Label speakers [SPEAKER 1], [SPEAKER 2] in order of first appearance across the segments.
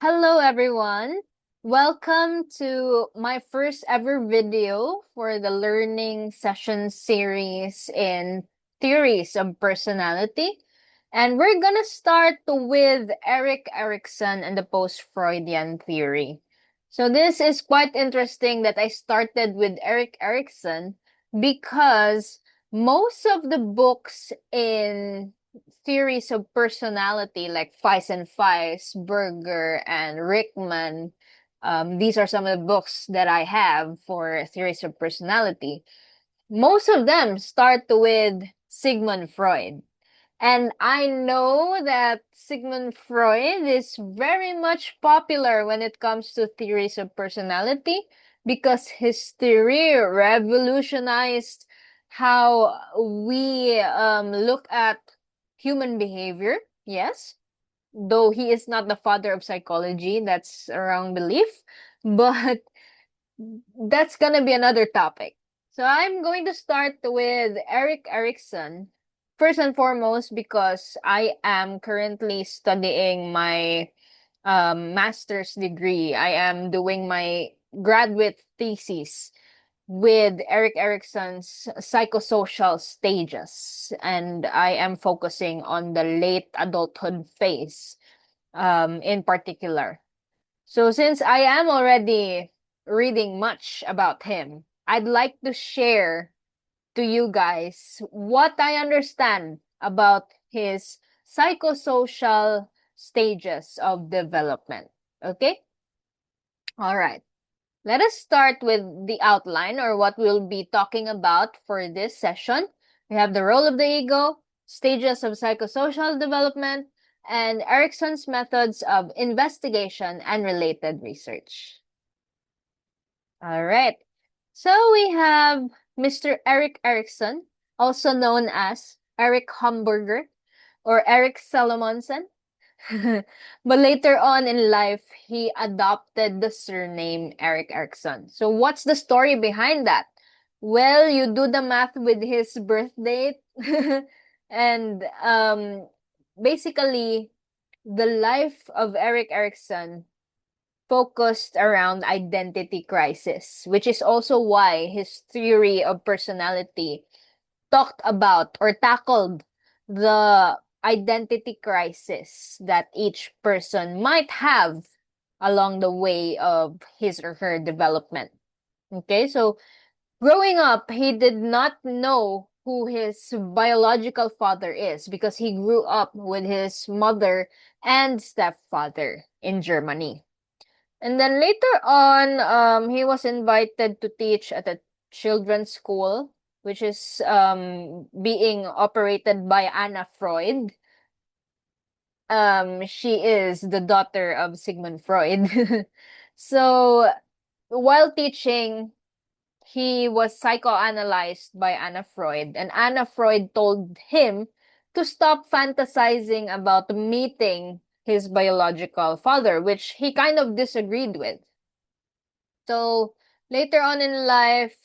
[SPEAKER 1] Hello, everyone. Welcome to my first ever video for the learning session series in theories of personality. And we're gonna start with Erik Erikson and the post-Freudian theory. So this is quite interesting that I started with Erik Erikson because most of the books in theories of personality like Feist, Berger, and Ryckman. These are some of the books that I have for theories of personality. Most of them start with Sigmund Freud. And I know that Sigmund Freud is very much popular when it comes to theories of personality because his theory revolutionized how we look at human behavior. Yes, though he is not the father of psychology, that's a wrong belief, but that's gonna be another topic. So I'm going to start with Erik Erikson. First and foremost, because I am currently studying my master's degree. I am doing my graduate thesis with Erik Erikson's psychosocial stages, and I am focusing on the late adulthood phase in particular. So since I am already reading much about him, I'd like to share to you guys what I understand about his psychosocial stages of development. Okay? All right. Let us start with the outline or what we'll be talking about for this session. We have the role of the ego, stages of psychosocial development, and Erikson's methods of investigation and related research. All right. So we have Mr. Erik Erikson, also known as Erik Hamburger or Erik Salomonsen. But later on in life, he adopted the surname Erik Erikson. So what's the story behind that? Well, you do the math with his birth date. And basically, the life of Erik Erikson focused around identity crisis, which is also why his theory of personality talked about or tackled the identity crisis that each person might have along the way of his or her development. Okay, so growing up, he did not know who his biological father is because he grew up with his mother and stepfather in Germany. And then later on, he was invited to teach at a children's school, which is being operated by Anna Freud. She is the daughter of Sigmund Freud. So while teaching, he was psychoanalyzed by Anna Freud, and Anna Freud told him to stop fantasizing about meeting his biological father, which he kind of disagreed with. So later on in life,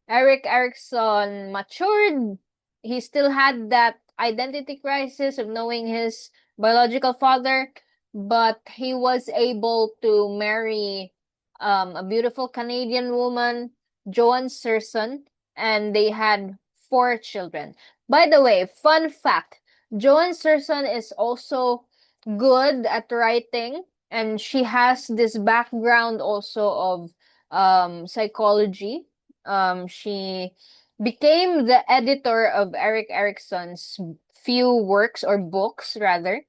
[SPEAKER 1] Erik Erikson matured. He still had that identity crisis of knowing his biological father, but he was able to marry a beautiful Canadian woman, Joan Serson, and they had 4 children. By the way, fun fact, Joan Serson is also good at writing, and she has this background also of psychology. She became the editor of Erik Erikson's few works or books rather.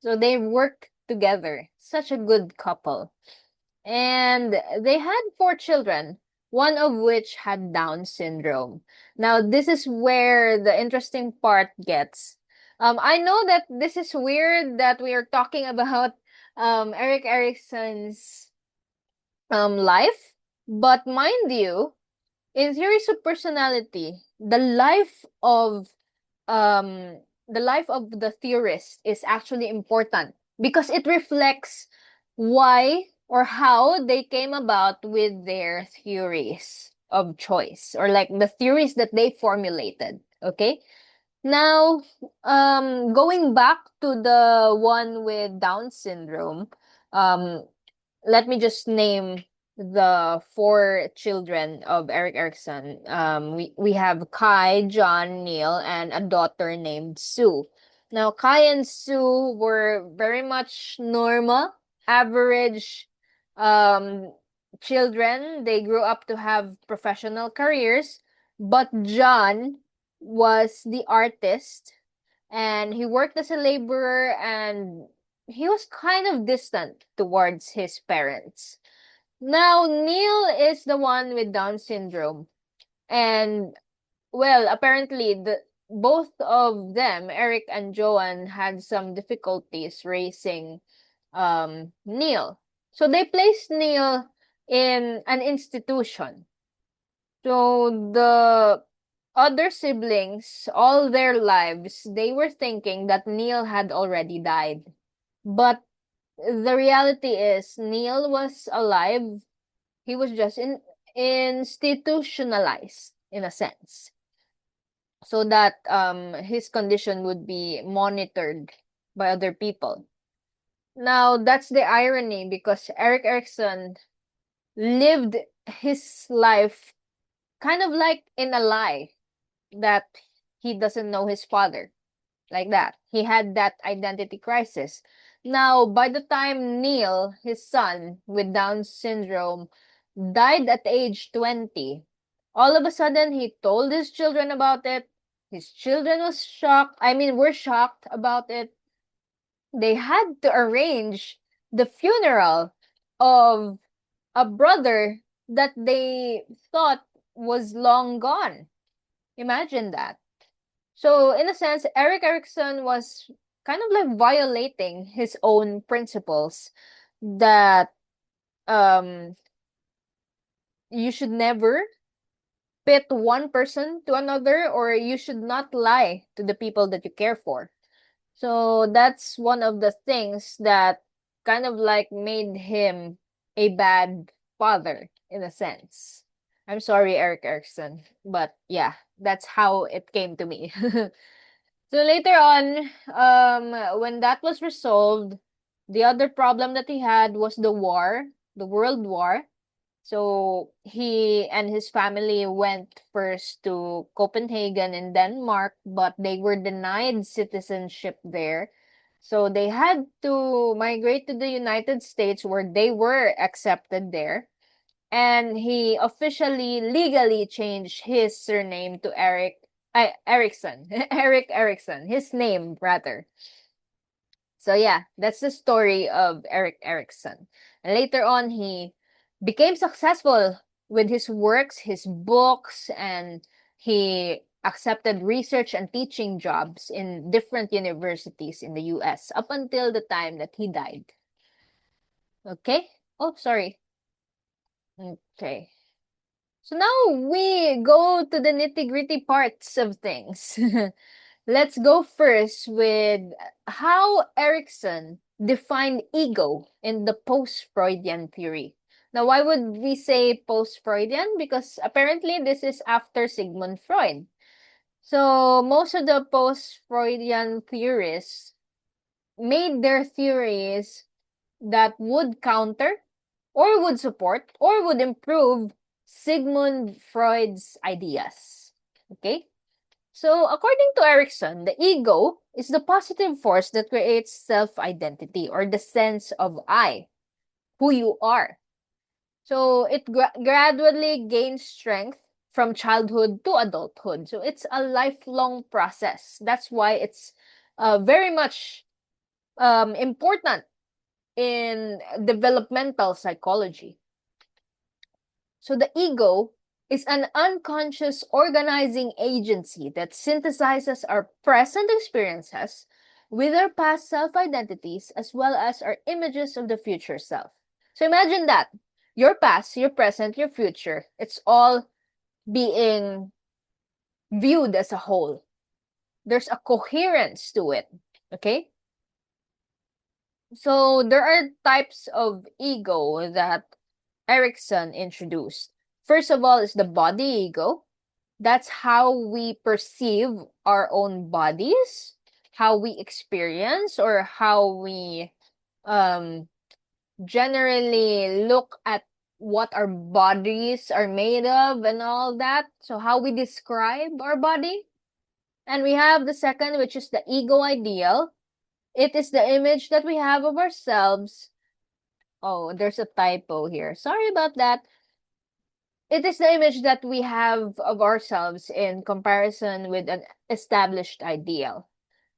[SPEAKER 1] So they worked together. Such a good couple. And they had 4 children, one of which had Down syndrome. Now, this is where the interesting part gets. I know that this is weird that we are talking about Erik Erikson's life, but mind you, in theories of personality, um the life of the theorist is actually important because it reflects why or how they came about with their theories of choice or like the theories that they formulated. Okay, Now, going back to the one with Down syndrome, um, let me just name the four children of Erik Erikson. We have Kai, John, Neil, and a daughter named Sue. Now, Kai and Sue were very much normal, average um, children. They grew up to have professional careers, but John was the artist and he worked as a laborer and he was kind of distant towards his parents. Now, Neil is the one with Down syndrome. And, well, apparently, both of them, Eric and Joanne, had some difficulties raising Neil. So they placed Neil in an institution. So the other siblings, all their lives, they were thinking that Neil had already died. But the reality is Neil was alive. He was just institutionalized in a sense. So that his condition would be monitored by other people. Now that's the irony because Erik Erikson lived his life kind of like in a lie that he doesn't know his father. Like that. He had that identity crisis. Now, by the time Neil, his son with Down syndrome, died at age 20, all of a sudden he told his children about it. His children was shocked. Were shocked about it. They had to arrange the funeral of a brother that they thought was long gone. Imagine that. So, in a sense, Erik Erikson was kind of like violating his own principles that um, you should never pit one person to another or you should not lie to the people that you care for. So, that's one of the things that kind of like made him a bad father in a sense. I'm sorry, Erik Erikson, but yeah, that's how it came to me. So later on, when that was resolved, the other problem that he had was the war, the World War. So he and his family went first to Copenhagen in Denmark, but they were denied citizenship there. So they had to migrate to the United States where they were accepted there. And he officially, legally changed his surname to Erikson. Erik Erikson, his name rather. So yeah, that's the story of Erik Erikson. And later on, he became successful with his works, his books, and he accepted research and teaching jobs in different universities in the US up until the time that he died. Okay? Oh, sorry. Okay. So now we go to the nitty-gritty parts of things. Let's go first with how Erikson defined ego in the post-Freudian theory. Now, why would we say post-Freudian? Because apparently this is after Sigmund Freud. So most of the post-Freudian theorists made their theories that would counter or would support or would improve Sigmund Freud's ideas. Okay? So, according to Erikson, the ego is the positive force that creates self-identity or the sense of I, who you are. So, it gradually gains strength from childhood to adulthood. So, it's a lifelong process. That's why it's very much important in developmental psychology. So the ego is an unconscious organizing agency that synthesizes our present experiences with our past self-identities as well as our images of the future self. So imagine that. Your past, your present, your future, it's all being viewed as a whole. There's a coherence to it. Okay? So there are types of ego that Erikson introduced. First of all is the body ego. That's how we perceive our own bodies, how we experience, or how we um, generally look at what our bodies are made of and all that. So, how we describe our body. And we have the second, which is the ego ideal. It is the image that we have of ourselves. Oh, there's a typo here. Sorry about that. It is the image that we have of ourselves in comparison with an established ideal.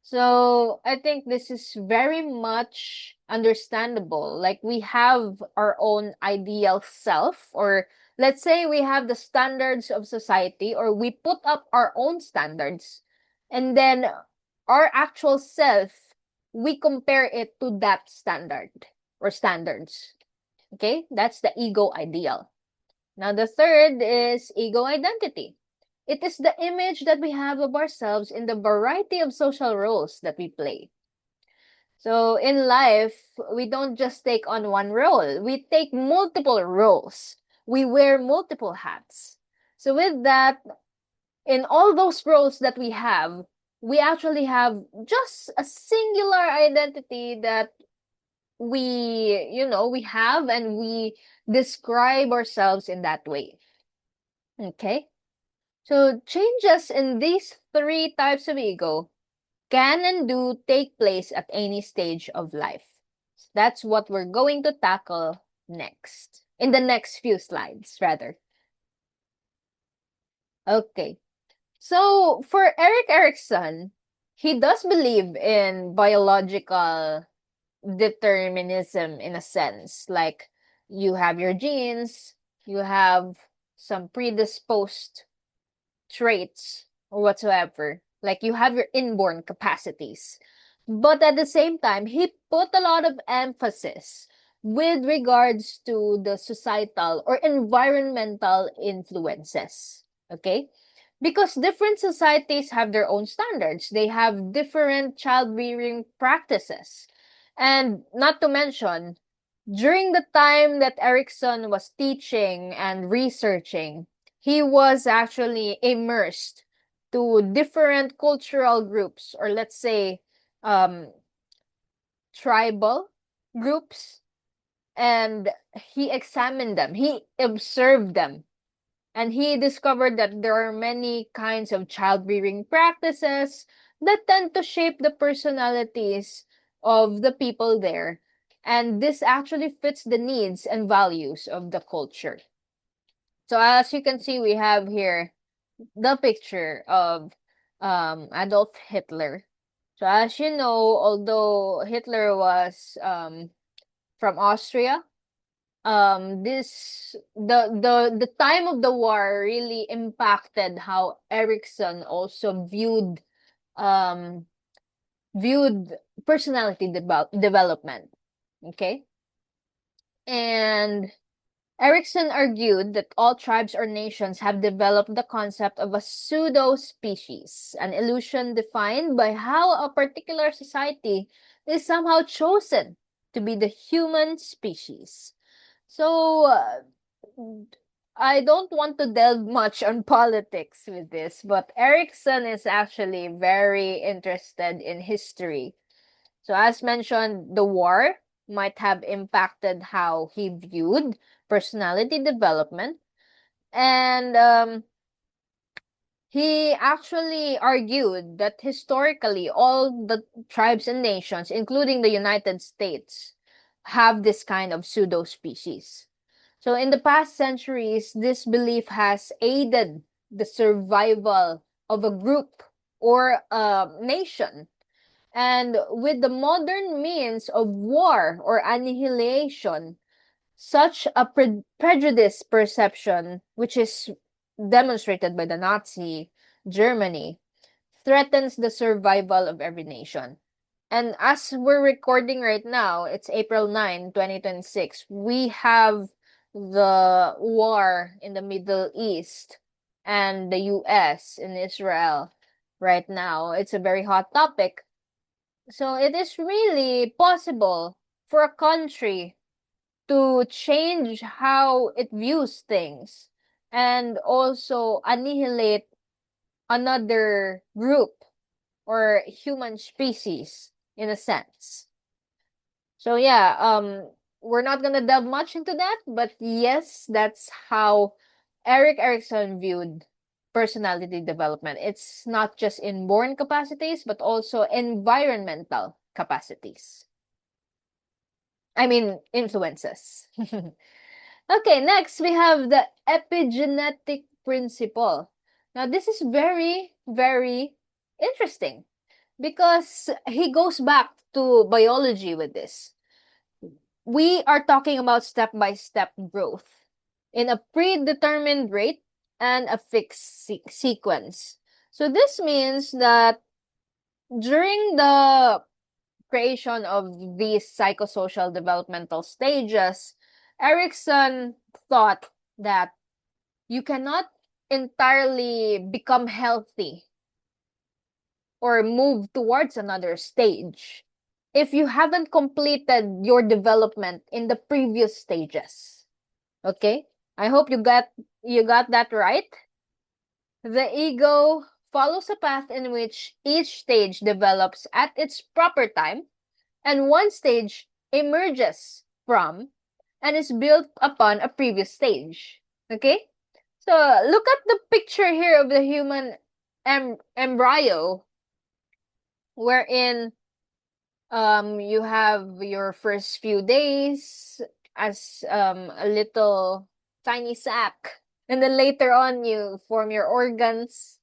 [SPEAKER 1] So I think this is very much understandable. Like we have our own ideal self, or let's say we have the standards of society, or we put up our own standards, and then our actual self, we compare it to that standard or standards. Okay, that's the ego ideal. Now, the third is ego identity. It is the image that we have of ourselves in the variety of social roles that we play. So, in life, we don't just take on one role, we take multiple roles. We wear multiple hats. So, with that, in all those roles that we actually have just a singular identity that we have, and we describe ourselves in that way. Okay? So changes in these three types of ego can and do take place at any stage of life. That's what we're going to tackle next, in the next few slides, rather. Okay. So for Erik Erikson, he does believe in biological determinism in a sense. Like you have your genes, you have some predisposed traits or whatsoever. Like you have your inborn capacities. But at the same time, he put a lot of emphasis with regards to the societal or environmental influences. Okay? Because different societies have their own standards. They have different child-rearing practices. And not to mention, during the time that Erikson was teaching and researching, he was actually immersed to different cultural groups, or let's say um, tribal groups, and he examined them, he observed them, and he discovered that there are many kinds of child rearing practices that tend to shape the personalities of the people there. And this actually fits the needs and values of the culture. So as you can see, we have here the picture of Adolf Hitler. So as you know, although Hitler was from Austria, the time of the war really impacted how Erikson also um viewed personality development. Okay, and Erikson argued that all tribes or nations have developed the concept of a pseudo-species, an illusion defined by how a particular society is somehow chosen to be the human species. So, I don't want to delve much on politics with this, but Erikson is actually very interested in history. So, as mentioned, the war might have impacted how he viewed personality development. And he actually argued that historically, all the tribes and nations, including the United States, have this kind of pseudo species. So, in the past centuries, this belief has aided the survival of a group or a nation. And with the modern means of war or annihilation, such a prejudice perception, which is demonstrated by the Nazi Germany, threatens the survival of every nation. And as we're recording right now, it's April 9, 2026. We have the war in the Middle East and the US in Israel right now. It's a very hot topic. So it is really possible for a country to change how it views things and also annihilate another group or human species in a sense. So yeah, we're not gonna delve much into that, but yes, that's how Erik Erikson viewed personality development. It's not just inborn capacities, but also environmental capacities. I mean, influences. Okay, next we have the epigenetic principle. Now, this is very, very interesting because he goes back to biology with this. We are talking about step-by-step growth in a predetermined rate and a fixed sequence. So this means that during the creation of these psychosocial developmental stages, Erikson thought that you cannot entirely become healthy or move towards another stage if you haven't completed your development in the previous stages. Okay? I hope you got that right. The ego follows a path in which each stage develops at its proper time, and one stage emerges from and is built upon a previous stage. Okay? So look at the picture here of the human embryo, wherein you have your first few days as a little tiny sac, and then later on you form your organs,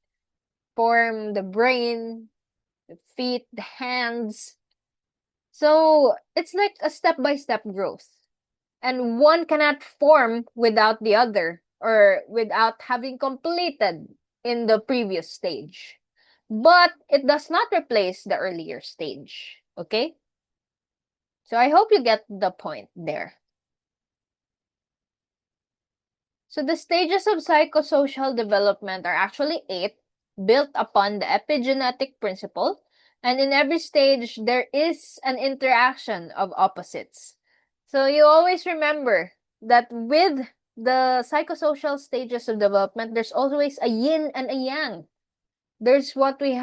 [SPEAKER 1] form the brain, the feet, the hands. So it's like a step-by-step growth. And one cannot form without the other or without having completed in the previous stage. But it does not replace the earlier stage. Okay? So I hope you get the point there. So the stages of psychosocial development are actually 8, built upon the epigenetic principle, and in every stage there is an interaction of opposites. So you always remember that with the psychosocial stages of development, there's always a yin and a yang. There's what we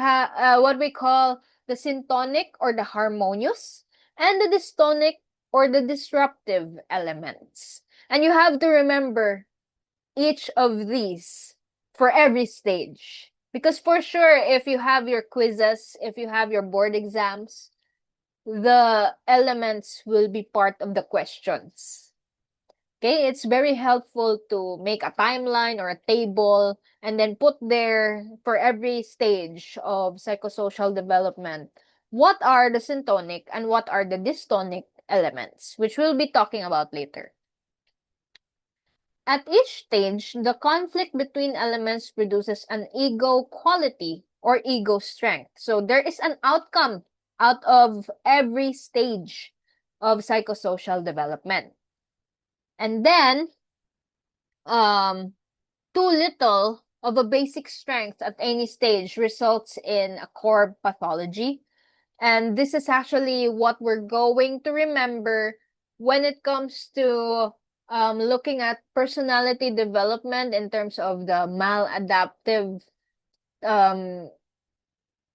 [SPEAKER 1] call the syntonic or the harmonious, and the dystonic or the disruptive elements. And you have to remember each of these for every stage. Because for sure, if you have your quizzes, if you have your board exams, the elements will be part of the questions. Okay, it's very helpful to make a timeline or a table and then put there for every stage of psychosocial development what are the syntonic and what are the dystonic elements, which we'll be talking about later. At each stage, the conflict between elements produces an ego quality or ego strength. So there is an outcome out of every stage of psychosocial development. And then, too little of a basic strength at any stage results in a core pathology. And this is actually what we're going to remember when it comes to looking at personality development in terms of the maladaptive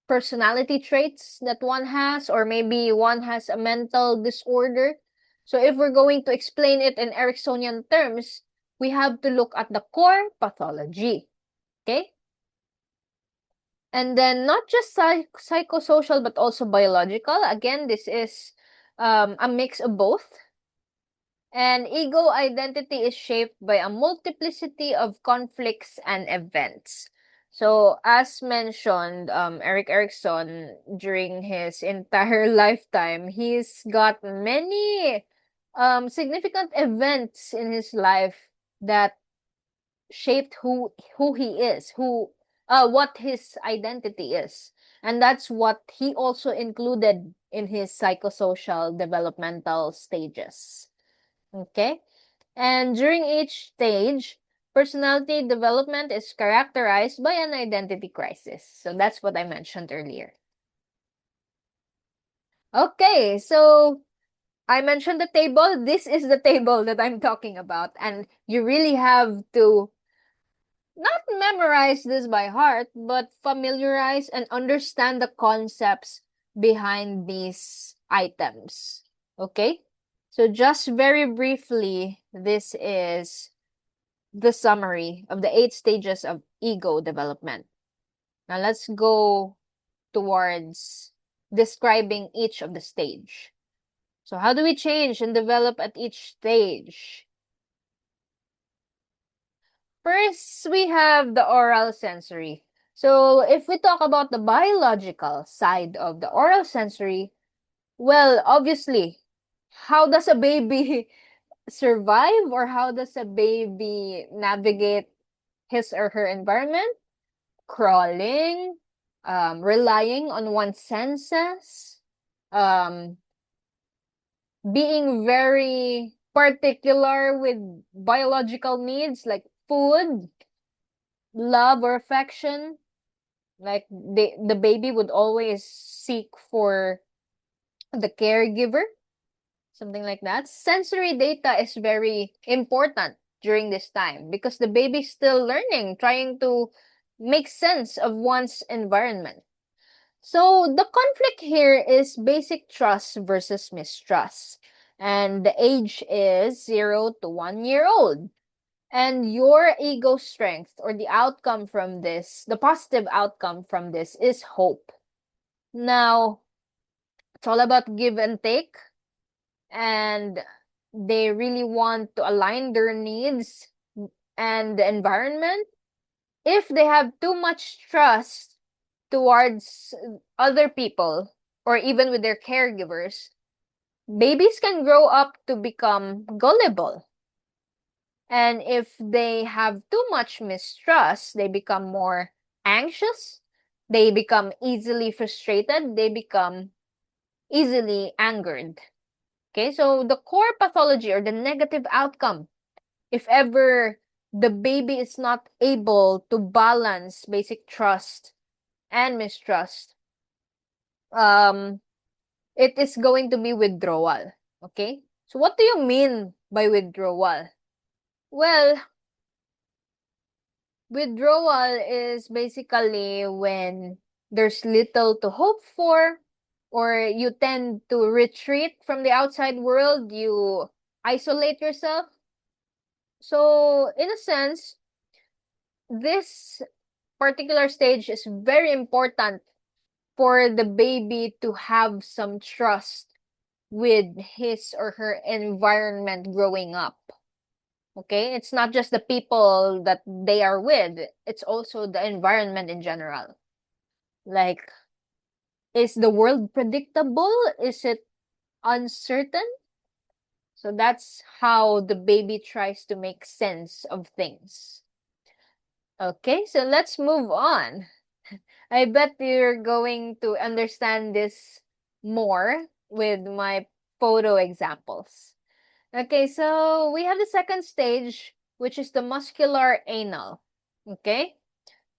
[SPEAKER 1] personality traits that one has, or maybe one has a mental disorder. So if we're going to explain it in Ericksonian terms, we have to look at the core pathology. Okay? And then not just psychosocial, but also biological. Again, this is a mix of both. And ego identity is shaped by a multiplicity of conflicts and events. So, as mentioned, Erik Erikson, during his entire lifetime, he's got many significant events in his life that shaped who he is, what his identity is. And that's what he also included in his psychosocial developmental stages. Okay? And during each stage, personality development is characterized by an identity crisis. So that's what I mentioned earlier. Okay, so I mentioned the table. This is the table that I'm talking about. And you really have to not memorize this by heart, but familiarize and understand the concepts behind these items. Okay? So just very briefly, this is the summary of the 8 stages of ego development. Now let's go towards describing each of the stage. So how do we change and develop at each stage? First, we have the oral sensory. So if we talk about the biological side of the oral sensory, well, obviously, how does a baby survive or how does a baby navigate his or her environment? Crawling, relying on one's senses, um, being very particular with biological needs like food, love or affection. Like the baby would always seek for the caregiver, something like that. Sensory data is very important during this time because the baby's still learning, trying to make sense of one's environment. So the conflict here is basic trust versus mistrust. And the age is 0 to 1 year old. And your ego strength or the outcome from this, the positive outcome from this is hope. Now, it's all about give and take. And they really want to align their needs and the environment. If they have too much trust towards other people or even with their caregivers, babies can grow up to become gullible. And if they have too much mistrust, they become more anxious, they become easily frustrated, they become easily angered. Okay, so the core pathology or the negative outcome, if ever the baby is not able to balance basic trust and mistrust, it is going to be withdrawal. Okay? So what do you mean by withdrawal? Well, withdrawal is basically when there's little to hope for, or you tend to retreat from the outside world, you isolate yourself. So, in a sense, this particular stage is very important for the baby to have some trust with his or her environment growing up. Okay? It's not just the people that they are with, it's also the environment in general. Like, is the world predictable? Is it uncertain? So that's how the baby tries to make sense of things. Okay, so let's move on. I bet you're going to understand this more with my photo examples. Okay, so we have the second stage, which is the muscular anal. Okay,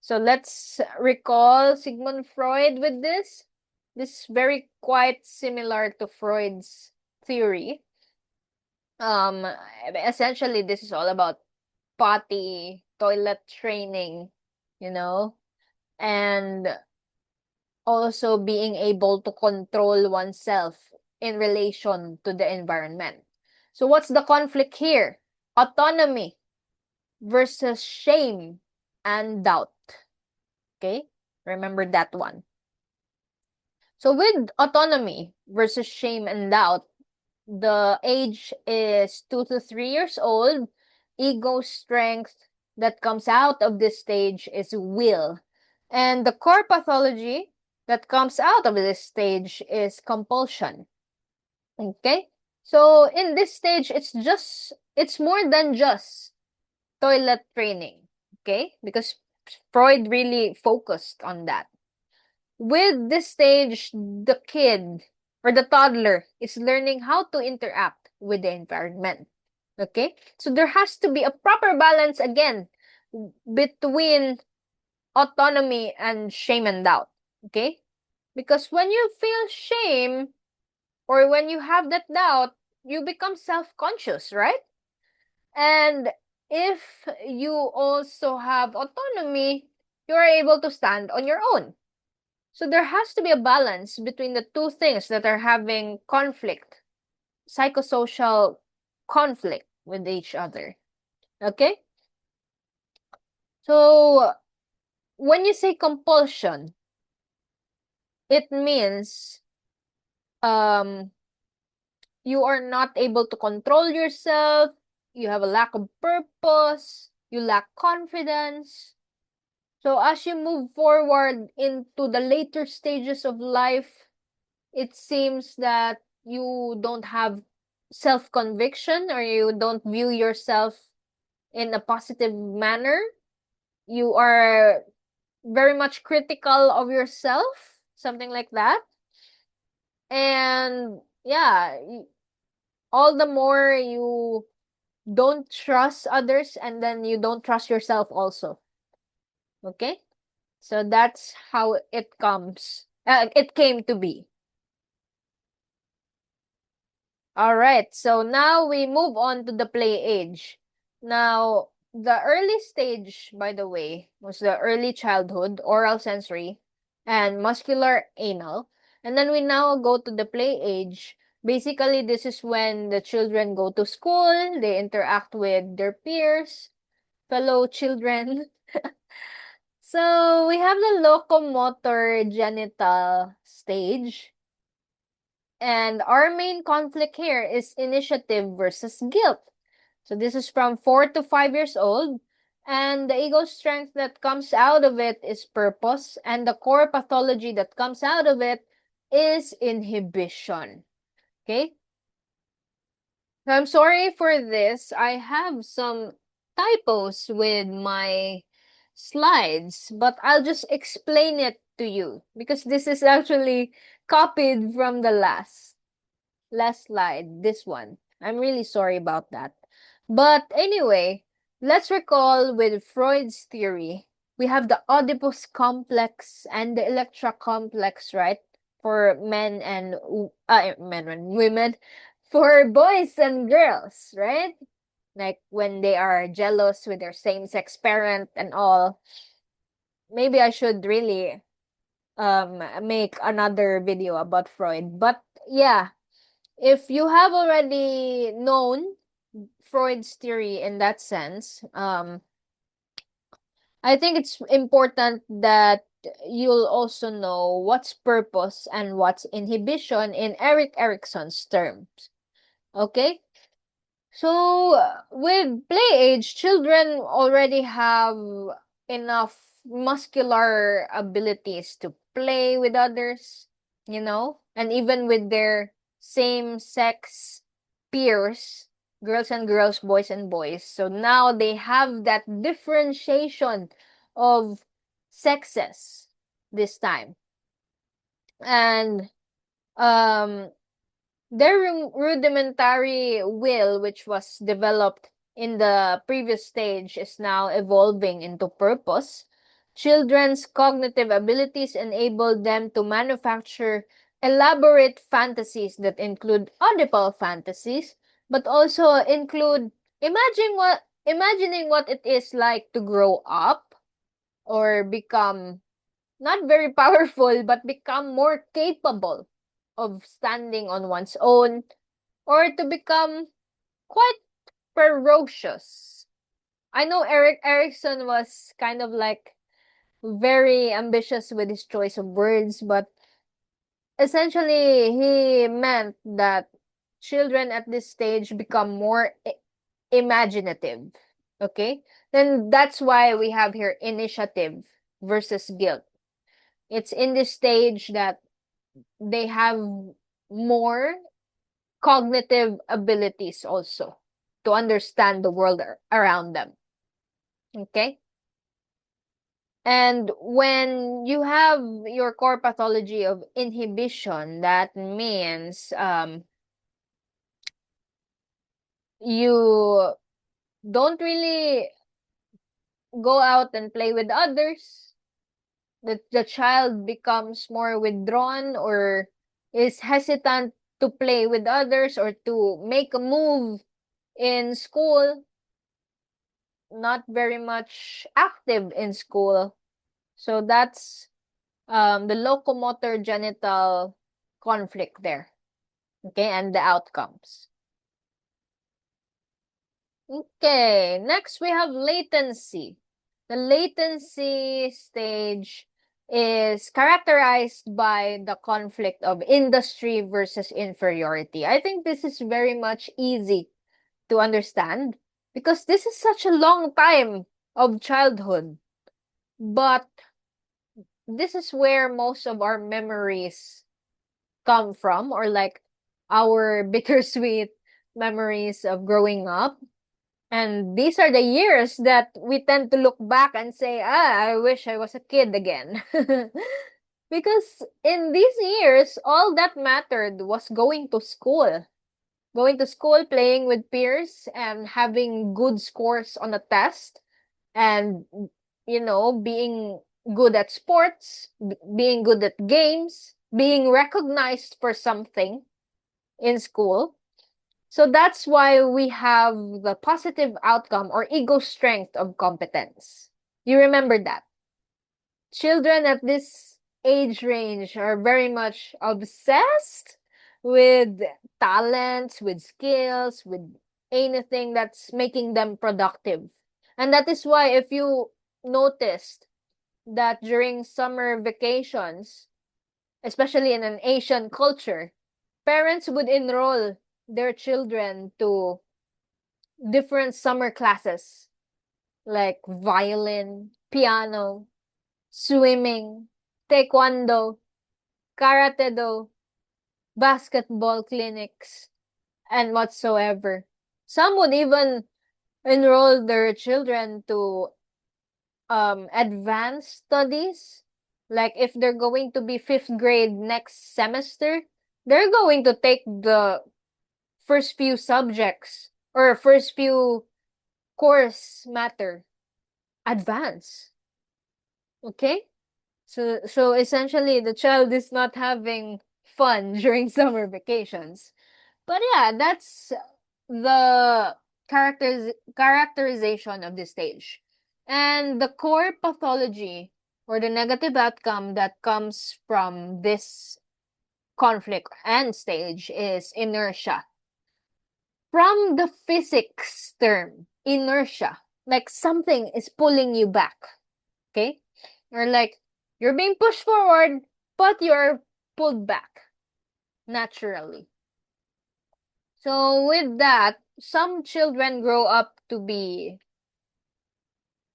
[SPEAKER 1] so let's recall Sigmund Freud with this. This is very quite similar to Freud's theory. Essentially, this is all about potty, toilet training, you know, and also being able to control oneself in relation to the environment. So what's the conflict here? Autonomy versus shame and doubt. Okay? Remember that one. So with autonomy versus shame and doubt, the age is 2 to 3 years old. Ego strength that comes out of this stage is will. And the core pathology that comes out of this stage is compulsion. Okay? So in this stage, it's more than just toilet training. Okay? Because Freud really focused on that. With this stage, the kid or the toddler is learning how to interact with the environment. Okay? So there has to be a proper balance again between autonomy and shame and doubt. Okay? Because when you feel shame or when you have that doubt, you become self-conscious, right? And if you also have autonomy, you are able to stand on your own. So there has to be a balance between the two things that are having conflict, psychosocial conflict with each other. Okay? So when you say compulsion, it means you are not able to control yourself, you have a lack of purpose, you lack confidence. So as you move forward into the later stages of life, it seems that you don't have self-conviction, or you don't view yourself in a positive manner. You are very much critical of yourself, something like that. And yeah, all the more you don't trust others, and then you don't trust yourself also. Okay? So that's how it came to be. All right, so now we move on to the play age. Now, the early stage, by the way, was the early childhood, oral sensory, and muscular anal. And then we now go to the play age. Basically, this is when the children go to school, they interact with their peers, fellow children. So we have the locomotor genital stage. And our main conflict here is initiative versus guilt. So this is from 4 to 5 years old. And the ego strength that comes out of it is purpose. And the core pathology that comes out of it is inhibition. Okay? So I'm sorry for this. I have some typos with my slides, but I'll just explain it to you because this is actually copied from the last slide, this one. I'm really sorry about that. But anyway, let's recall with Freud's theory. We have the Oedipus complex and the Electra complex, right? For men and women, for boys and girls, right? Like when they are jealous with their same-sex parent and all. Maybe I should really make another video about Freud. But yeah, if you have already known Freud's theory in that sense, I think it's important that you'll also know what's purpose and what's inhibition in Erik Erikson's terms. Okay? So, with play age, children already have enough muscular abilities to play with others, and even with their same sex peers, girls and girls, boys and boys. So now they have that differentiation of sexes this time. And their rudimentary will, which was developed in the previous stage, is now evolving into purpose. Children's cognitive abilities enable them to manufacture elaborate fantasies that include audible fantasies, but also include imagining what it is like to grow up or become not very powerful, but become more capable of standing on one's own, or to become quite ferocious. I know Erik Erikson was kind of like very ambitious with his choice of words, but essentially he meant that children at this stage become more imaginative. Okay? Then that's why we have here initiative versus guilt. It's in this stage that they have more cognitive abilities also to understand the world around them. Okay? And when you have your core pathology of inhibition, that means you don't really go out and play with others. The child becomes more withdrawn or is hesitant to play with others or to make a move in school. not very much active in school. So that's the locomotor genital conflict there. Okay, and the outcomes. Okay, next we have latency. The latency stage is characterized by the conflict of industry versus inferiority. I think this is very much easy to understand because this is such a long time of childhood. But this is where most of our memories come from, or like our bittersweet memories of growing up. And these are the years that we tend to look back and say, I wish I was a kid again. Because in these years, all that mattered was going to school. Going to school, playing with peers, and having good scores on a test. And, being good at sports, being good at games, being recognized for something in school. So that's why we have the positive outcome or ego strength of competence. You remember that. Children at this age range are very much obsessed with talents, with skills, with anything that's making them productive. And that is why if you noticed that during summer vacations, especially in an Asian culture, parents would enroll their children to different summer classes like violin, piano, swimming, taekwondo, karate do, basketball clinics, and whatsoever. Some would even enroll their children to advanced studies. Like if they're going to be 5th grade next semester, they're going to take the first few subjects or first few course matter advance. Okay? So essentially the child is not having fun during summer vacations. But yeah, that's the characterization of this stage. And the core pathology or the negative outcome that comes from this conflict and stage is inertia. From the physics term, inertia, like something is pulling you back. Okay? Or like you're being pushed forward, but you're pulled back naturally. So with that, some children grow up to be,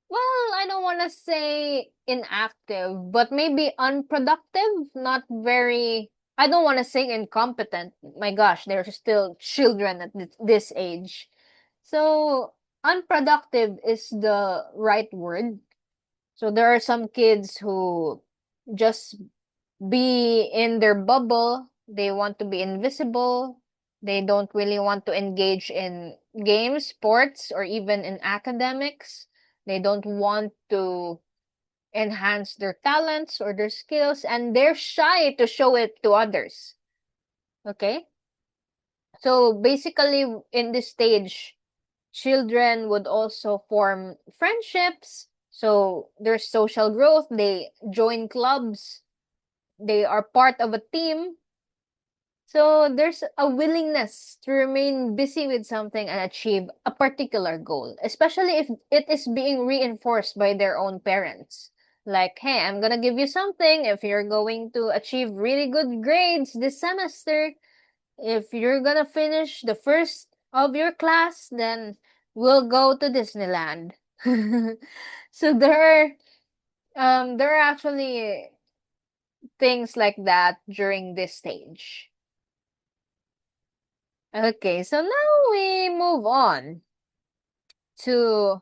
[SPEAKER 1] well, I don't want to say inactive, but maybe unproductive, not very, I don't want to say incompetent. My gosh, they're still children at this age. So unproductive is the right word. So there are some kids who just be in their bubble. They want to be invisible. They don't really want to engage in games, sports, or even in academics. They don't want to enhance their talents or their skills, and they're shy to show it to others. Okay? So basically, in this stage, children would also form friendships. So there's social growth. They join clubs. They are part of a team. So there's a willingness to remain busy with something and achieve a particular goal, especially if it is being reinforced by their own parents. Like, hey, I'm gonna give you something if you're going to achieve really good grades this semester. If you're gonna finish the first of your class, then we'll go to Disneyland. So there are actually things like that during this stage. Okay, so now we move on to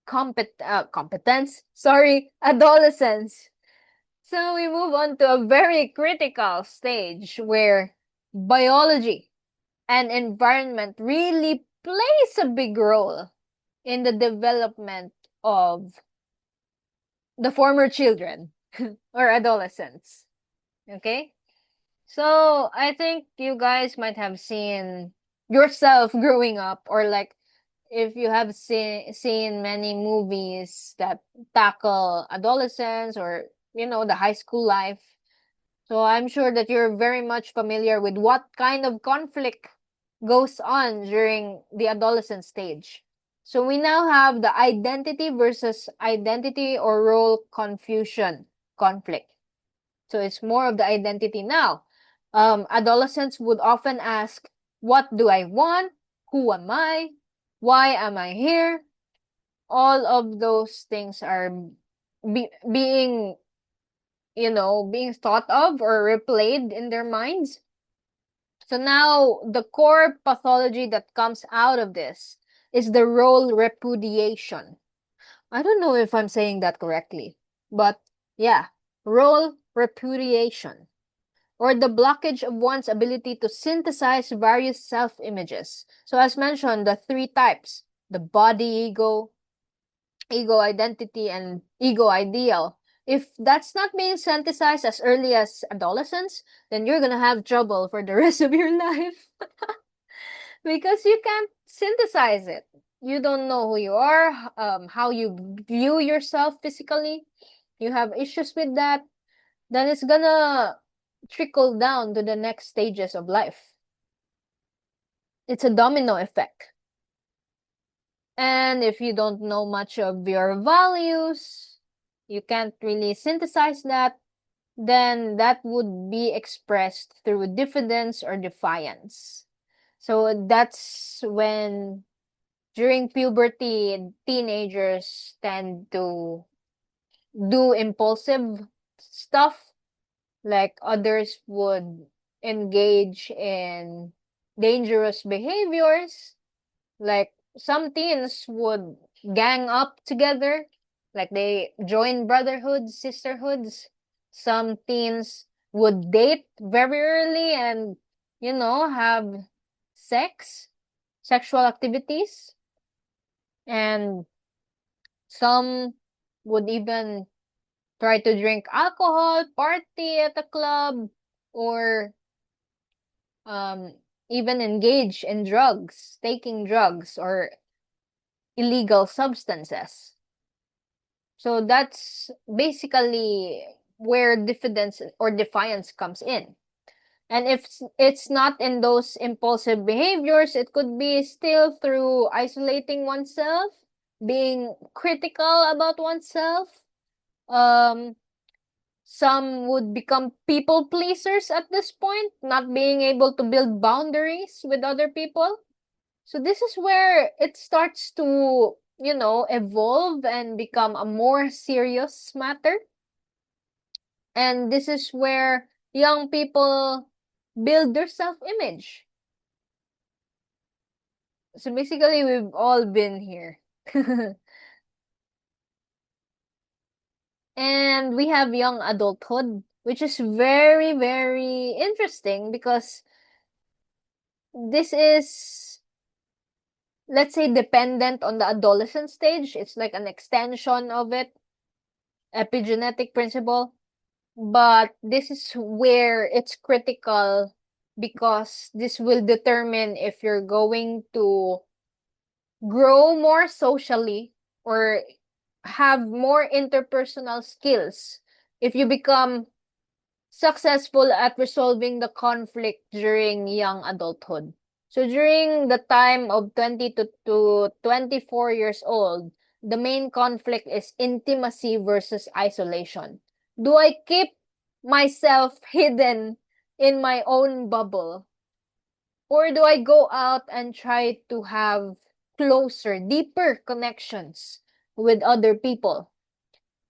[SPEAKER 1] competence. Sorry, adolescence. So we move on to a very critical stage where biology and environment really plays a big role in the development of the former children or adolescents. Okay? So I think you guys might have seen yourself growing up, or like if you have seen many movies that tackle adolescents or, the high school life. So I'm sure that you're very much familiar with what kind of conflict goes on during the adolescent stage. So we now have the identity versus identity or role confusion conflict. So it's more of the identity now. Adolescents would often ask, what do I want? Who am I? Why am I here? All of those things are being, being thought of or replayed in their minds. So now the core pathology that comes out of this is the role repudiation. I don't know if I'm saying that correctly, but yeah, role repudiation, or the blockage of one's ability to synthesize various self-images. So as mentioned, the three types, the body ego, ego identity, and ego ideal. If that's not being synthesized as early as adolescence, then you're gonna have trouble for the rest of your life because you can't synthesize it. You don't know who you are, how you view yourself physically. You have issues with that, then it's gonna trickle down to the next stages of life. It's a domino effect. And if you don't know much of your values, you can't really synthesize that, then that would be expressed through diffidence or defiance. So that's when, during puberty, teenagers tend to do impulsive stuff. Like others would engage in dangerous behaviors. Like some teens would gang up together, like they join brotherhoods, sisterhoods. Some teens would date very early and, have sexual activities. And some would even try to drink alcohol, party at a club, or even engage in drugs, taking drugs or illegal substances. So that's basically where diffidence or defiance comes in. And if it's not in those impulsive behaviors, it could be still through isolating oneself, being critical about oneself. Some would become people pleasers at this point, not being able to build boundaries with other people. So this is where it starts to, evolve and become a more serious matter. And this is where young people build their self-image. So basically, we've all been here. And we have young adulthood, which is very, very interesting because this is, let's say, dependent on the adolescent stage. It's like an extension of it, epigenetic principle. But this is where it's critical because this will determine if you're going to grow more socially or have more interpersonal skills. If you become successful at resolving the conflict during young adulthood. So during the time of 20 to 24 years old, the main conflict is intimacy versus isolation. Do I keep myself hidden in my own bubble? Or do I go out and try to have closer, deeper connections with other people?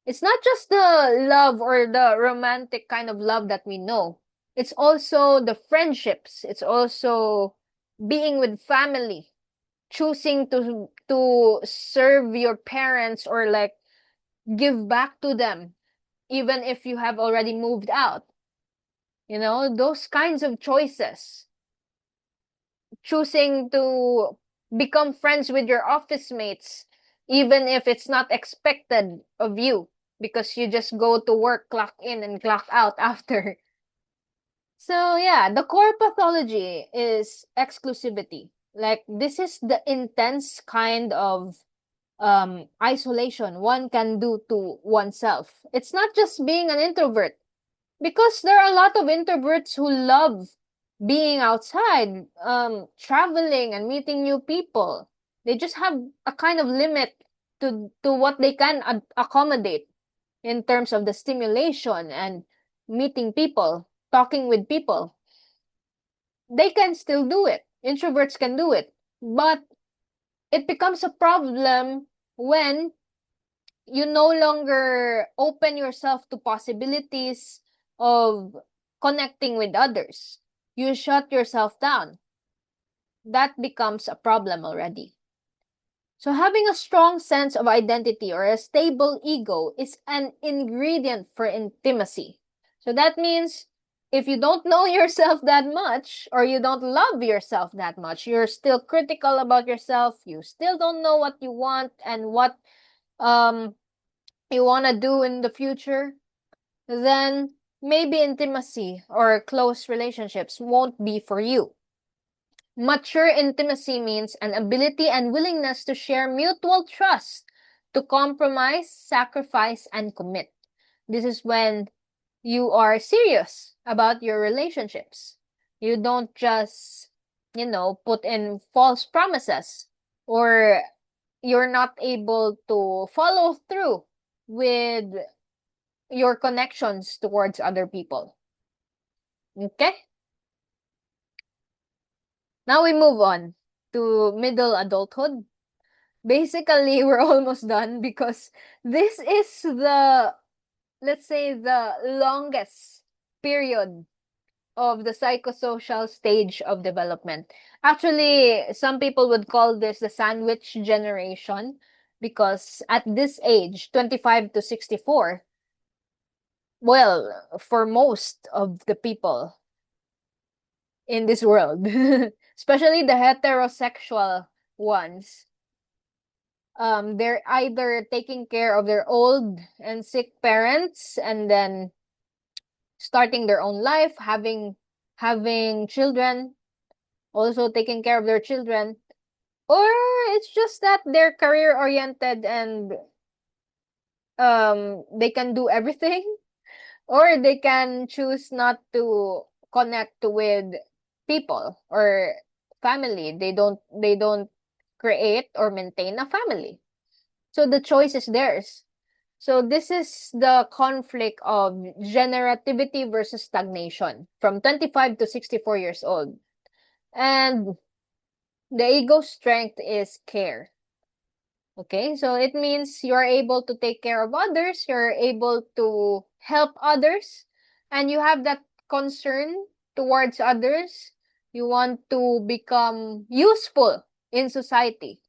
[SPEAKER 1] It's not just the love or the romantic kind of love that we know. It's also the friendships. It's also being with family, choosing to serve your parents or like give back to them even if you have already moved out. Those kinds of choices. Choosing to become friends with your office mates even if it's not expected of you because you just go to work, clock in and clock out after. So yeah, the core pathology is exclusivity. Like, this is the intense kind of isolation one can do to oneself. It's not just being an introvert, because there are a lot of introverts who love being outside, traveling and meeting new people. They just have a kind of limit to what they can accommodate in terms of the stimulation and meeting people, talking with people. They can still do it. Introverts can do it. But it becomes a problem when you no longer open yourself to possibilities of connecting with others. You shut yourself down. That becomes a problem already. So having a strong sense of identity or a stable ego is an ingredient for intimacy. So that means if you don't know yourself that much, or you don't love yourself that much, you're still critical about yourself, you still don't know what you want and what you want to do in the future, then maybe intimacy or close relationships won't be for you. Mature intimacy means an ability and willingness to share mutual trust, to compromise, sacrifice, and commit. This is when you are serious about your relationships. You don't just, put in false promises, or you're not able to follow through with your connections towards other people. Okay? Now we move on to middle adulthood. Basically, we're almost done because this is the, let's say, the longest period of the psychosocial stage of development. Actually, some people would call this the sandwich generation, because at this age, 25 to 64, well, for most of the people in this world, especially the heterosexual ones, they're either taking care of their old and sick parents and then starting their own life, having children, also taking care of their children, or it's just that they're career oriented and they can do everything, or they can choose not to connect with people or family. They don't create or maintain a family. So the choice is theirs. So this is the conflict of generativity versus stagnation from 25 to 64 years old. And the ego strength is care. Okay, so it means you're able to take care of others, you're able to help others, and you have that concern towards others. You want to become useful in society.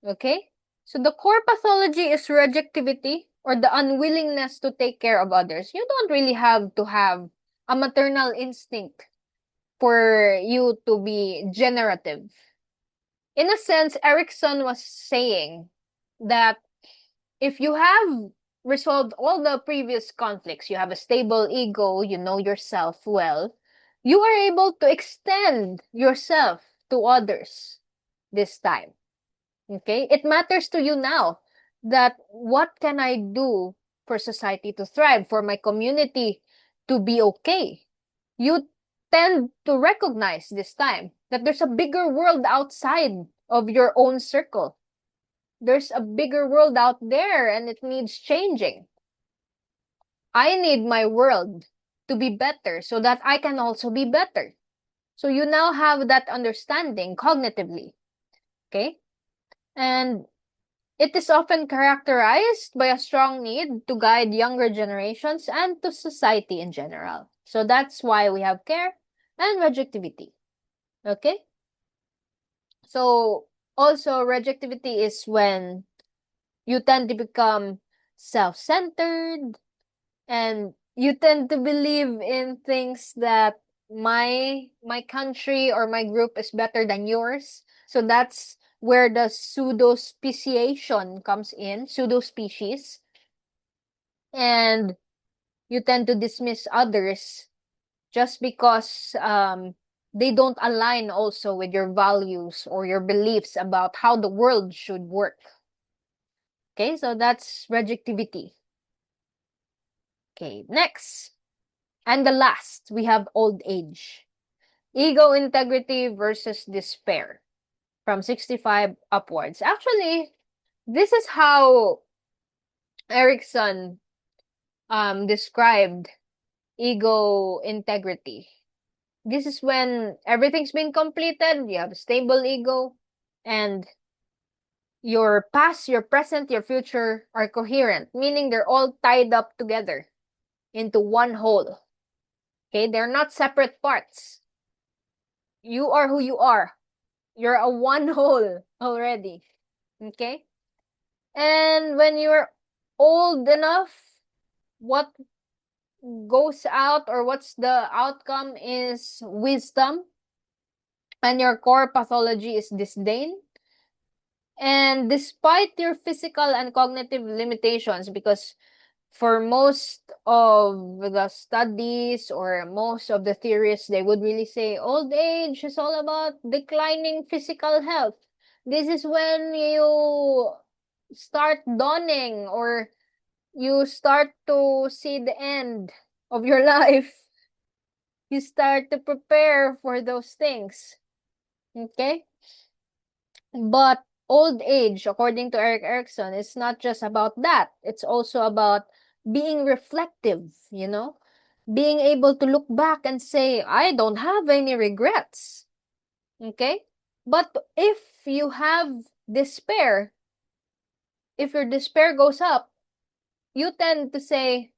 [SPEAKER 1] Okay? So the core pathology is rejectivity, or the unwillingness to take care of others. You don't really have to have a maternal instinct for you to be generative. In a sense, Erikson was saying that if you have resolved all the previous conflicts, you have a stable ego, you know yourself well, you are able to extend yourself to others this time. Okay? It matters to you now that what can I do for society to thrive, for my community to be okay? You tend to recognize this time that there's a bigger world outside of your own circle. There's a bigger world out there and it needs changing. I need my world to be better so that I can also be better. So you now have that understanding cognitively. Okay? And it is often characterized by a strong need to guide younger generations and to society in general. So that's why we have care and rejectivity. Okay? So also rejectivity is when you tend to become self-centered and you tend to believe in things that my country or my group is better than yours. So that's where the pseudo-speciation comes in, pseudo-species. And you tend to dismiss others just because they don't align also with your values or your beliefs about how the world should work. Okay, so that's rejectivity. Okay, next. And the last, we have old age. Ego integrity versus despair from 65 upwards. Actually, this is how Erikson described ego integrity. This is when everything's been completed, you have a stable ego, and your past, your present, your future are coherent, meaning they're all tied up together into one whole. Okay, they're not separate parts. You are who you are. You're a one whole already. Okay? And when you're old enough, what goes out or what's the outcome is wisdom, and your core pathology is disdain. And despite your physical and cognitive limitations, because for most of the studies or most of the theorists, they would really say old age is all about declining physical health. This is when you start dawning or you start to see the end of your life. You start to prepare for those things. Okay? But old age, according to Erik Erikson, is not just about that. It's also about being reflective, being able to look back and say, I don't have any regrets. Okay? But if you have despair, if your despair goes up, you tend to say,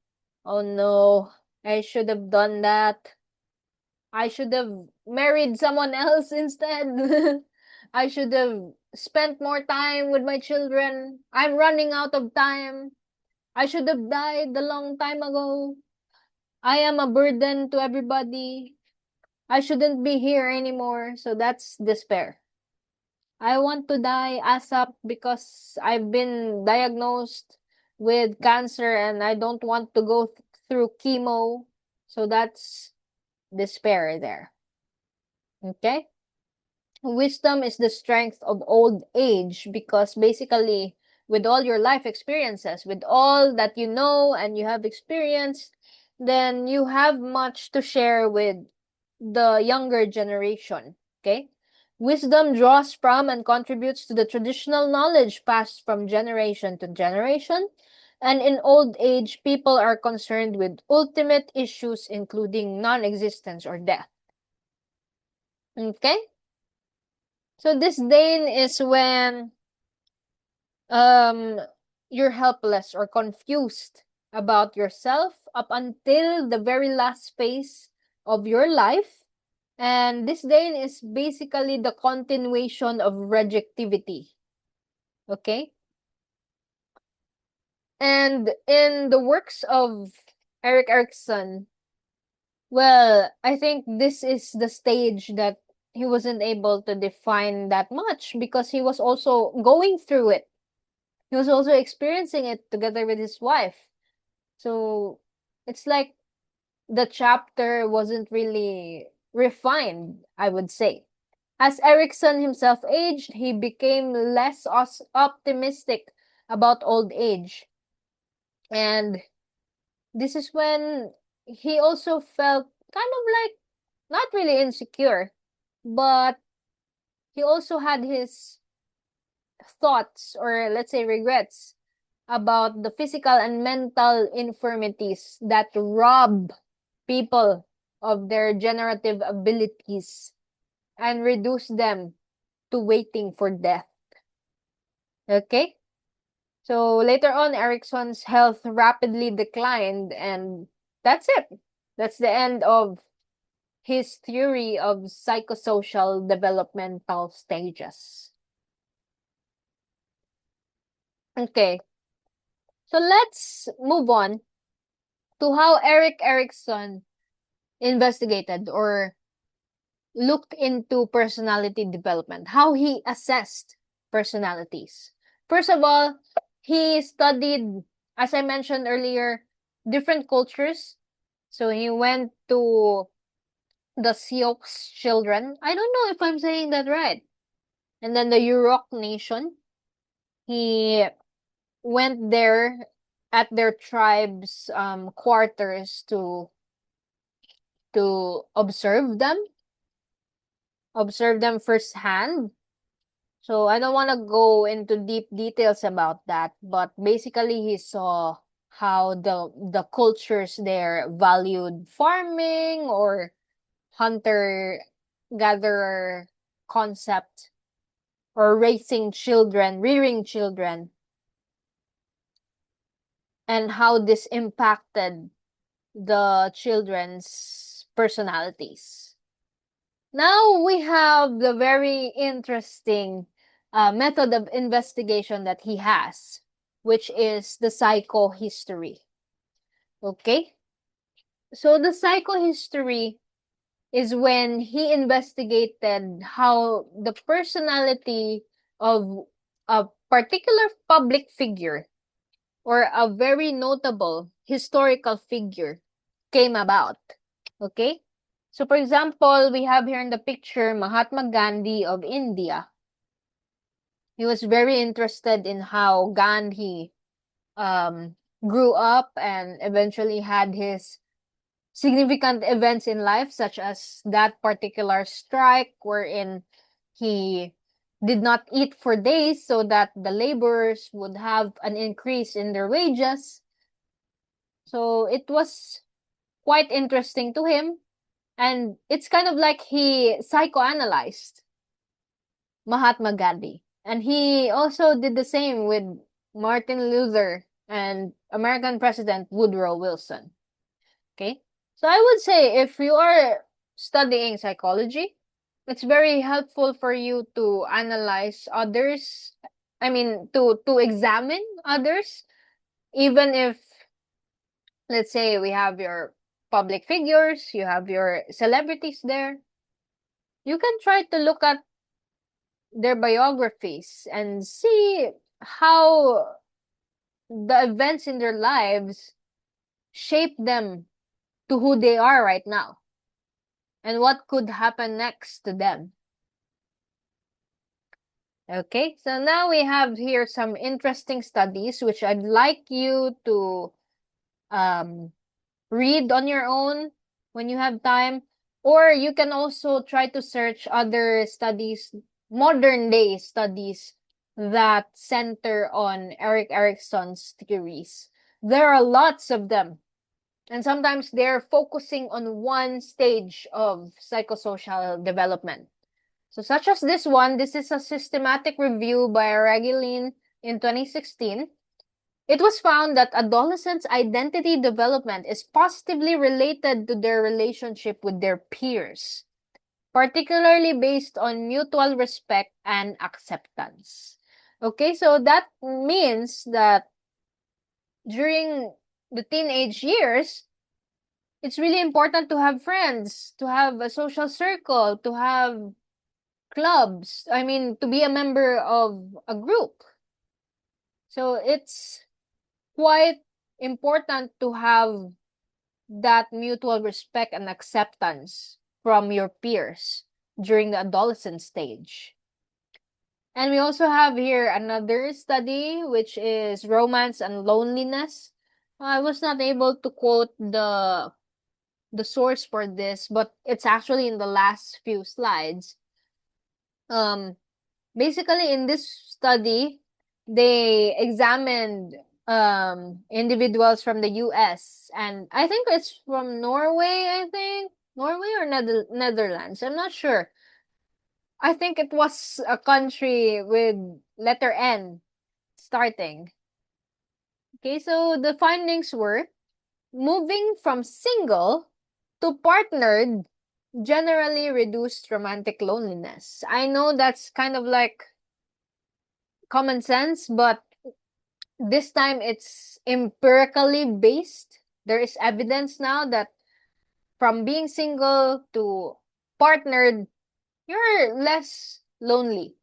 [SPEAKER 1] oh no, I should have done that. I should have married someone else instead. I should have spent more time with my children. I'm running out of time. I should have died a long time ago. I am a burden to everybody. I shouldn't be here anymore. So that's despair. I want to die ASAP because I've been diagnosed with cancer and I don't want to go through chemo. So that's despair there. Okay? Wisdom is the strength of old age because basically, with all your life experiences, with all that you know and you have experienced, then you have much to share with the younger generation. Okay? Wisdom draws from and contributes to the traditional knowledge passed from generation to generation. And in old age, people are concerned with ultimate issues, including non existence or death. Okay? So disdain is when um you're helpless or confused about yourself up until the very last phase of your life. And disdain is basically the continuation of rejectivity. Okay? And in the works of Erik Erikson, well, I think this is the stage that he wasn't able to define that much because he was also going through it. He was also experiencing it together with his wife. So it's like the chapter wasn't really refined, I would say. As Erikson himself aged, he became less optimistic about old age. And this is when he also felt kind of like not really insecure, but he also had his thoughts or let's say regrets about the physical and mental infirmities that rob people of their generative abilities and reduce them to waiting for death. Okay? So later on, Erikson's health rapidly declined, and that's it. That's the end of his theory of psychosocial developmental stages. Okay, so let's move on to how Erik Erikson investigated or looked into personality development, how he assessed personalities. First of all, he studied, as I mentioned earlier, different cultures. So he went to the Sioux children. I don't know if I'm saying that right. And then the Yurok nation. He went there at their tribe's quarters to observe them firsthand. So I don't want to go into deep details about that, but basically he saw how the cultures there valued farming or hunter gatherer concept, or raising children, rearing children, and how this impacted the children's personalities. Now we have the very interesting method of investigation that he has, which is the psychohistory. Okay? So the psychohistory is when he investigated how the personality of a particular public figure or a very notable historical figure came about. Okay? So for example, we have here in the picture Mahatma Gandhi of India. He was very interested in how Gandhi grew up and eventually had his significant events in life, such as that particular strike wherein he did not eat for days so that the laborers would have an increase in their wages. So it was quite interesting to him. And it's kind of like he psychoanalyzed Mahatma Gandhi. And he also did the same with Martin Luther and American President Woodrow Wilson. Okay? So I would say if you are studying psychology, it's very helpful for you to analyze others. I mean, to examine others, even if, let's say, we have your public figures, you have your celebrities there. You can try to look at their biographies and see how the events in their lives shape them to who they are right now and what could happen next to them. Okay, so now we have here some interesting studies which I'd like you to read on your own when you have time, or you can also try to search other studies, modern day studies that center on Erik Erikson's theories. There are lots of them. And sometimes they're focusing on one stage of psychosocial development. So such as this one, this is a systematic review by Ragelienė in 2016. It was found that adolescents' identity development is positively related to their relationship with their peers, particularly based on mutual respect and acceptance. Okay, so that means that during the teenage years, it's really important to have friends, to have a social circle, to have clubs. I mean, to be a member of a group. So it's quite important to have that mutual respect and acceptance from your peers during the adolescent stage. And we also have here another study, which is romance and loneliness. I was not able to quote the source for this, but it's actually in the last few slides. Basically in this study, they examined individuals from the US, and I think it's from Norway, Norway or Netherlands, I'm not sure. I think it was a country with letter N starting. Okay, so the findings were moving from single to partnered generally reduced romantic loneliness. I know that's kind of like common sense, but this time it's empirically based. There is evidence now that from being single to partnered, you're less lonely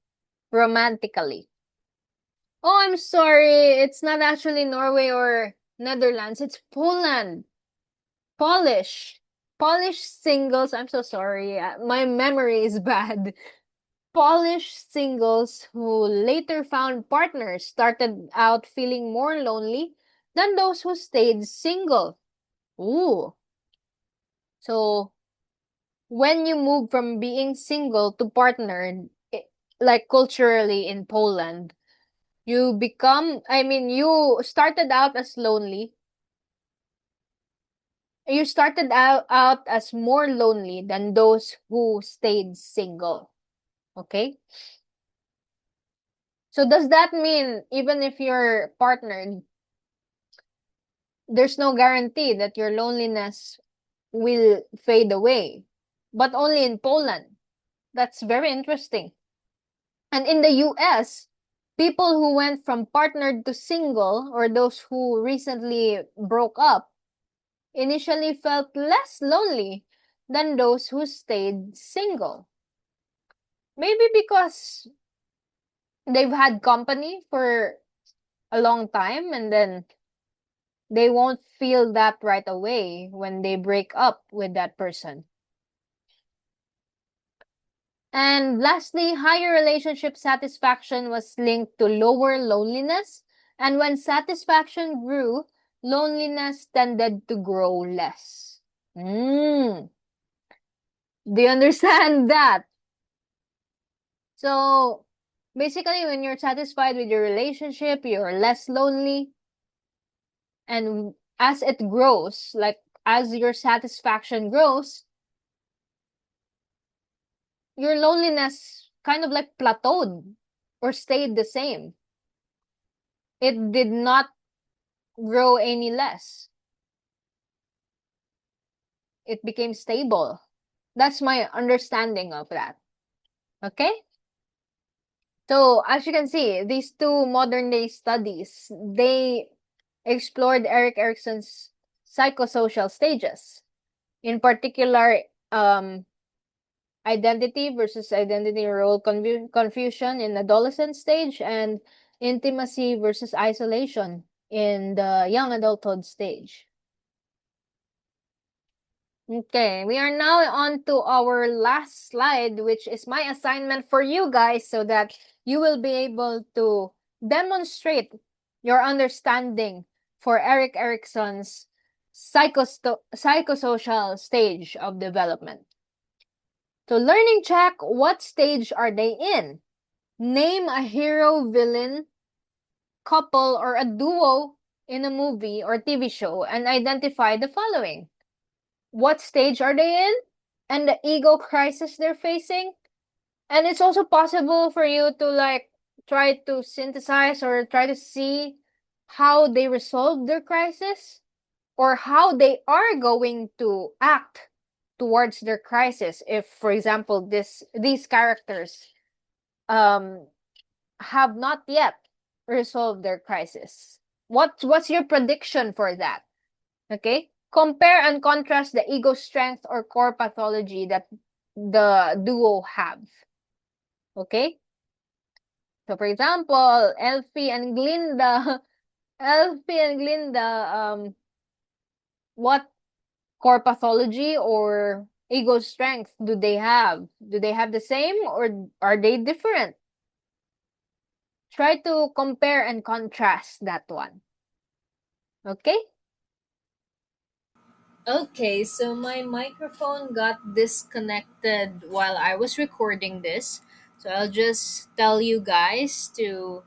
[SPEAKER 1] romantically. Oh, I'm sorry. It's not actually Norway or Netherlands. It's Poland. Polish. Polished singles, I'm so sorry, my memory is bad. Polished singles who later found partners started out feeling more lonely than those who stayed single. Ooh. So when you move from being single to partnered, like culturally in Poland, you started out as lonely. You started out as more lonely than those who stayed single. Okay? So does that mean even if you're partnered, there's no guarantee that your loneliness will fade away? But only in Poland. That's very interesting. And in the US, people who went from partnered to single, or those who recently broke up, initially felt less lonely than those who stayed single. Maybe because they've had company for a long time, and then they won't feel that right away when they break up with that person. And lastly, higher relationship satisfaction was linked to lower loneliness. And when satisfaction grew, loneliness tended to grow less. Do you understand that? So basically, when you're satisfied with your relationship, you're less lonely. And as it grows, like as your satisfaction grows, your loneliness kind of like plateaued or stayed the same. It did not grow any less. It became stable. That's my understanding of that. Okay? So, as you can see, these two modern day studies, they explored Erik Erikson's psychosocial stages. In particular, identity versus identity role confusion in adolescent stage, and intimacy versus isolation in the young adulthood stage. Okay, we are now on to our last slide, which is my assignment for you guys so that you will be able to demonstrate your understanding for Erik Erikson's psychosocial stage of development. So learning check, what stage are they in? Name a hero, villain, couple, or a duo in a movie or TV show and identify the following. What stage are they in? And the ego crisis they're facing? And it's also possible for you to like try to synthesize or try to see how they resolve their crisis or how they are going to act towards their crisis if, for example, these characters have not yet resolved their crisis. What's your prediction for that? Okay? Compare and contrast the ego strength or core pathology that the duo have. Okay? So for example, Elfie and Glinda, what core pathology or ego strength do they have? Do they have the same or are they different? Try to compare and contrast that one. Okay? Okay, so my microphone got disconnected while I was recording this. So I'll just tell you guys to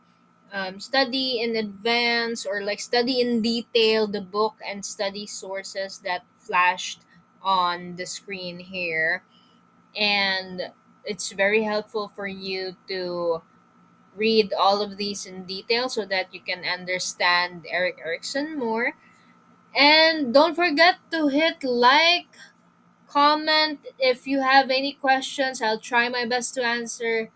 [SPEAKER 1] study in advance or like study in detail the book and study sources that flashed on the screen here. And it's very helpful for you to read all of these in detail so that you can understand Erik Erikson more. And don't forget to hit like, comment if you have any questions. I'll try my best to answer.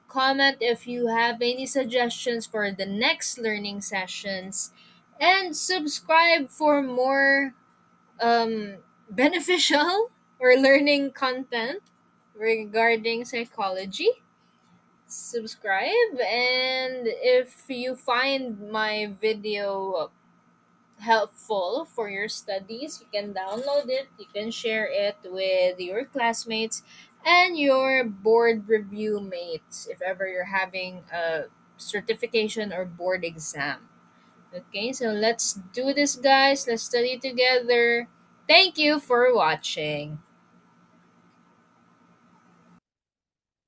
[SPEAKER 1] Comment if you have any suggestions for the next learning sessions. And subscribe for more beneficial or learning content regarding psychology. Subscribe, and if you find my video
[SPEAKER 2] helpful for your studies, you can download it, you can share it with your classmates and your board review mates if ever you're having a certification or board exam. Okay, so let's do this, guys. Let's study together. Thank you for watching.